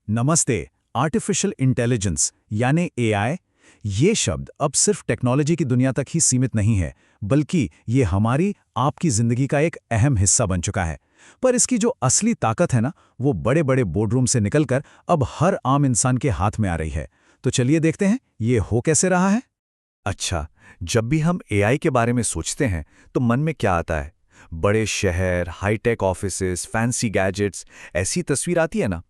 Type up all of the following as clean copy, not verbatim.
नमस्ते। Artificial intelligence यानी AI, ये शब्द अब सिर्फ टेक्नोलॉजी की दुनिया तक ही सीमित नहीं है, बल्कि ये हमारी आपकी जिंदगी का एक अहम हिस्सा बन चुका है। पर इसकी जो असली ताकत है ना, वो बड़े बड़े बोर्डरूम से निकलकर अब हर आम इंसान के हाथ में आ रही है। तो चलिए देखते हैं ये हो कैसे रहा है। अच्छा, जब भी हम एआई के बारे में सोचते हैं तो मन में क्या आता है? बड़े शहर, हाईटेक ऑफिसेज, फैंसी गैजेट्स, ऐसी तस्वीर आती है ना?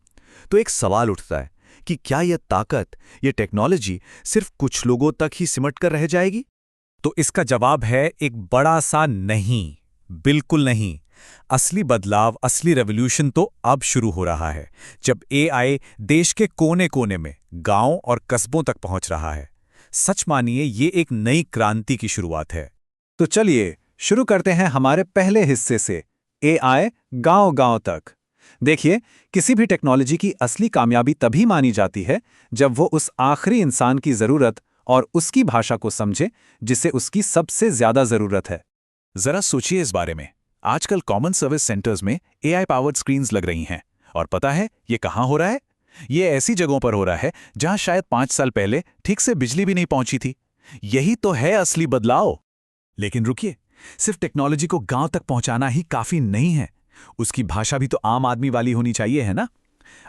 तो एक सवाल उठता है कि क्या यह ताकत, ये टेक्नोलॉजी सिर्फ कुछ लोगों तक ही सिमट कर रह जाएगी? तो इसका जवाब है एक बड़ा सा नहीं। बिल्कुल नहीं। असली बदलाव, असली रेवोल्यूशन तो अब शुरू हो रहा है, जब एआई देश के कोने कोने में, गांव और कस्बों तक पहुंच रहा है। सच मानिए, ये एक नई क्रांति की शुरुआत है। तो चलिए शुरू करते हैं हमारे पहले हिस्से से, एआई गांव-गांव तक। देखिए, किसी भी टेक्नोलॉजी की असली कामयाबी तभी मानी जाती है जब वो उस आखिरी इंसान की जरूरत और उसकी भाषा को समझे जिसे उसकी सबसे ज्यादा जरूरत है। जरा सोचिए इस बारे में। आजकल कॉमन सर्विस सेंटर्स में एआई पावर्ड स्क्रीन्स लग रही हैं। और पता है ये कहाँ हो रहा है? ये ऐसी जगहों पर हो रहा है जहां शायद 5 साल पहले ठीक से बिजली भी नहीं पहुंची थी। यही तो है असली बदलाव। लेकिन रुकिए, सिर्फ टेक्नोलॉजी को गांव तक पहुंचाना ही काफी नहीं है। उसकी भाषा भी तो आम आदमी वाली होनी चाहिए, है ना?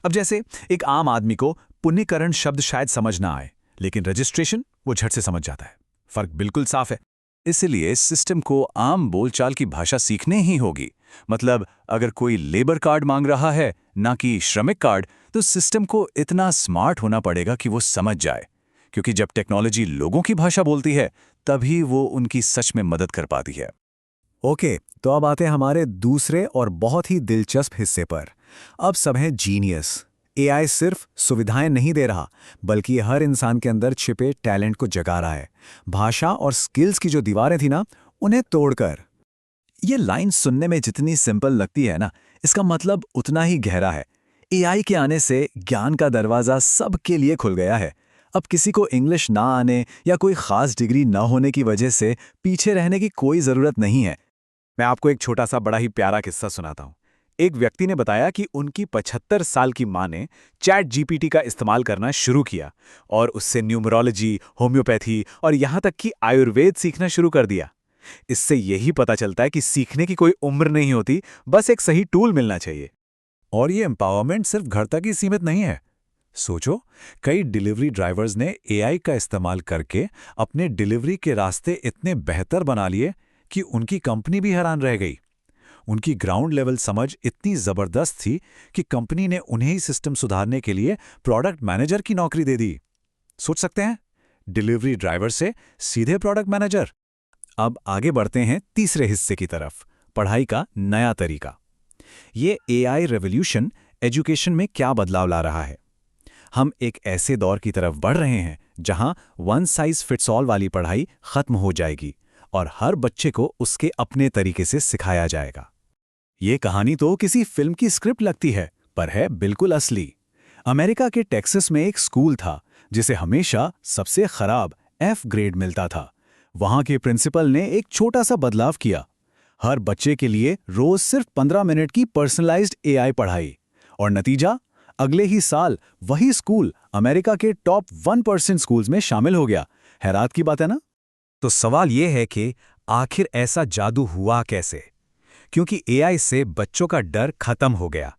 अब जैसे एक आम आदमी को पुण्यकरण शब्द शायद समझ ना आए, लेकिन रजिस्ट्रेशन वो झट से समझ जाता है। फर्क बिल्कुल साफ है। इसलिए इस सिस्टम को आम बोलचाल की भाषा सीखने ही होगी। मतलब अगर कोई लेबर कार्ड मांग रहा है, ना कि श्रमिक कार्ड, तो सिस्टम को इतना स्मार्ट होना पड़ेगा कि वो समझ जाए। क्योंकि जब टेक्नोलॉजी लोगों की भाषा बोलती है, तभी वो उनकी सच में मदद कर पाती है। ओके, तो अब आते हैं हमारे दूसरे और बहुत ही दिलचस्प हिस्से पर। अब सब है जीनियस। एआई सिर्फ सुविधाएं नहीं दे रहा, बल्कि हर इंसान के अंदर छिपे टैलेंट को जगा रहा है। भाषा और स्किल्स की जो दीवारें थी ना, उन्हें तोड़कर। ये लाइन सुनने में जितनी सिंपल लगती है ना, इसका मतलब उतना ही गहरा है। एआई के आने से ज्ञान का दरवाजा सबके लिए खुल गया है। अब किसी को इंग्लिश ना आने या कोई खास डिग्री ना होने की वजह से पीछे रहने की कोई जरूरत नहीं है। मैं आपको एक छोटा सा बड़ा ही प्यारा किस्सा सुनाता हूँ। एक व्यक्ति ने बताया कि उनकी 75 साल की माँ ने चैट जीपीटी का इस्तेमाल करना शुरू किया और उससे न्यूमरोलॉजी, होम्योपैथी और यहाँ तक कि आयुर्वेद सीखना शुरू कर दिया। इससे यही पता चलता है कि सीखने की कोई उम्र नहीं होती, बस एक सही टूल मिलना चाहिए। और ये एम्पावरमेंट सिर्फ घर तक ही सीमित नहीं है। सोचो, कई डिलीवरी ड्राइवर्स ने एआई का इस्तेमाल करके अपने डिलीवरी के रास्ते इतने बेहतर बना लिए कि उनकी कंपनी भी हैरान रह गई। उनकी ग्राउंड लेवल समझ इतनी जबरदस्त थी कि कंपनी ने उन्हें ही सिस्टम सुधारने के लिए प्रोडक्ट मैनेजर की नौकरी दे दी। सोच सकते हैं, डिलीवरी ड्राइवर से सीधे प्रोडक्ट मैनेजर। अब आगे बढ़ते हैं तीसरे हिस्से की तरफ, पढ़ाई का नया तरीका। ये एआई रेवोल्यूशन एजुकेशन में क्या बदलाव ला रहा है? हम एक ऐसे दौर की तरफ बढ़ रहे हैं जहां वन साइज फिट्स ऑल वाली पढ़ाई खत्म हो जाएगी और हर बच्चे को उसके अपने तरीके से सिखाया जाएगा। ये कहानी तो किसी फिल्म की स्क्रिप्ट लगती है, पर है बिल्कुल असली। अमेरिका के टेक्सास में एक स्कूल था जिसे हमेशा सबसे खराब F ग्रेड मिलता था। वहां के प्रिंसिपल ने एक छोटा सा बदलाव किया। हर बच्चे के लिए रोज सिर्फ 15 मिनट की पर्सनलाइज्ड एआई पढ़ाई। और नतीजा, अगले ही साल वही स्कूल अमेरिका के टॉप 1% स्कूल्स में शामिल हो गया। हैरात की बात है ना? तो सवाल यह है कि आखिर ऐसा जादू हुआ कैसे? क्योंकि एआई से बच्चों का डर खत्म हो गया।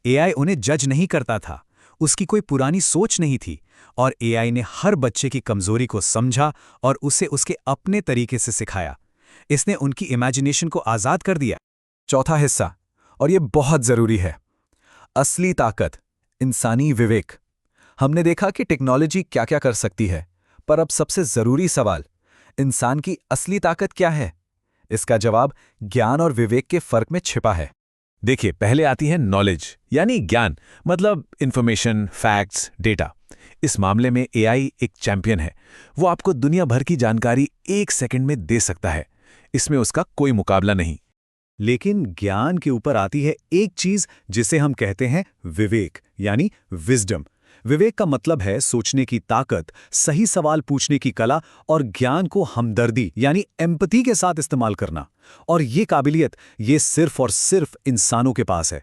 एआई उन्हें जज नहीं करता था, उसकी कोई पुरानी सोच नहीं थी, और एआई ने हर बच्चे की कमजोरी को समझा और उसे उसके अपने तरीके से सिखाया। इसने उनकी इमेजिनेशन को आजाद कर दिया। चौथा हिस्सा, और ये बहुत जरूरी है, असली ताकत, इंसानी विवेक। हमने देखा कि टेक्नोलॉजी क्या क्या कर सकती है, पर अब सबसे जरूरी सवाल, इंसान की असली ताकत क्या है? इसका जवाब ज्ञान और विवेक के फर्क में छिपा है। देखिए, पहले आती है नॉलेज, यानी ज्ञान, मतलब इंफॉर्मेशन, फैक्ट्स, डेटा। इस मामले में एआई एक चैंपियन है। वो आपको दुनिया भर की जानकारी 1 सेकंड में दे सकता है। इसमें उसका कोई मुकाबला नहीं। लेकिन ज्ञान के ऊपर आती है एक चीज जिसे हम कहते हैं विवेक, यानी विजडम। विवेक का मतलब है सोचने की ताकत, सही सवाल पूछने की कला और ज्ञान को हमदर्दी यानी एम्पैथी के साथ इस्तेमाल करना। और ये काबिलियत ये सिर्फ और सिर्फ इंसानों के पास है।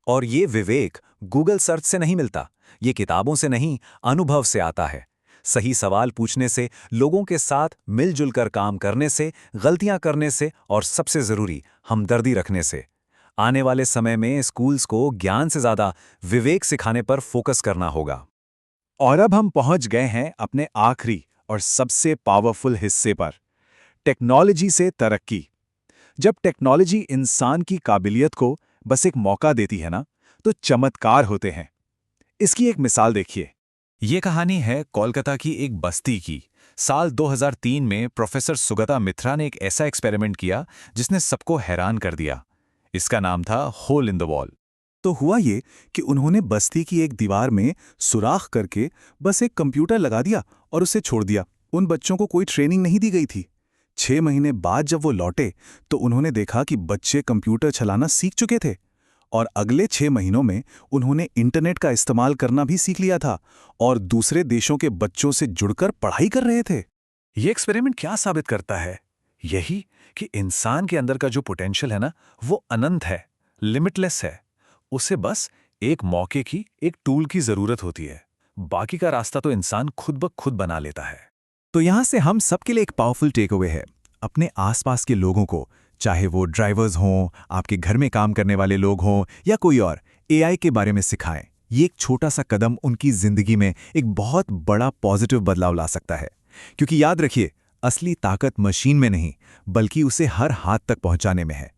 और ये विवेक गूगल सर्च से नहीं मिलता, ये किताबों से नहीं, अनुभव से आता है। सही सवाल पूछने से, लोगों के साथ मिलजुल कर काम करने से, गलतियां करने से और सबसे जरूरी हमदर्दी रखने से। आने वाले समय में स्कूल्स को ज्ञान से ज्यादा विवेक सिखाने पर फोकस करना होगा। और अब हम पहुंच गए हैं अपने आखिरी और सबसे पावरफुल हिस्से पर, टेक्नोलॉजी से तरक्की। जब टेक्नोलॉजी इंसान की काबिलियत को बस एक मौका देती है ना, तो चमत्कार होते हैं। इसकी एक मिसाल देखिए। ये कहानी है कोलकाता की एक बस्ती की। साल 2003 में प्रोफेसर सुगता मित्रा ने एक ऐसा एक्सपेरिमेंट किया जिसने सबको हैरान कर दिया। इसका नाम था होल इन द वॉल। तो हुआ ये कि उन्होंने बस्ती की एक दीवार में सुराख करके बस एक कंप्यूटर लगा दिया और उसे छोड़ दिया। उन बच्चों को कोई ट्रेनिंग नहीं दी गई थी। 6 महीने बाद जब वो लौटे तो उन्होंने देखा कि बच्चे कंप्यूटर चलाना सीख चुके थे और अगले 6 महीनों में उन्होंने इंटरनेट का इस्तेमाल करना भी सीख लिया था और दूसरे देशों के बच्चों से जुड़कर पढ़ाई कर रहे थे। ये एक्सपेरिमेंट क्या साबित करता है? यही कि इंसान के अंदर का जो पोटेंशियल है ना, वो अनंत है, लिमिटलेस है। उसे बस एक मौके की, एक टूल की जरूरत होती है। बाकी का रास्ता तो इंसान खुद ब खुद बना लेता है। तो यहां से हम सबके लिए एक पावरफुल टेक अवे है। अपने आसपास के लोगों को, चाहे वो ड्राइवर्स हों, आपके घर में काम करने वाले लोग हों या कोई और, एआई के बारे में सिखाएं। ये एक छोटा सा कदम उनकी जिंदगी में एक बहुत बड़ा पॉजिटिव बदलाव ला सकता है। क्योंकि याद रखिए, असली ताकत मशीन में नहीं, बल्कि उसे हर हाथ तक पहुंचाने में है।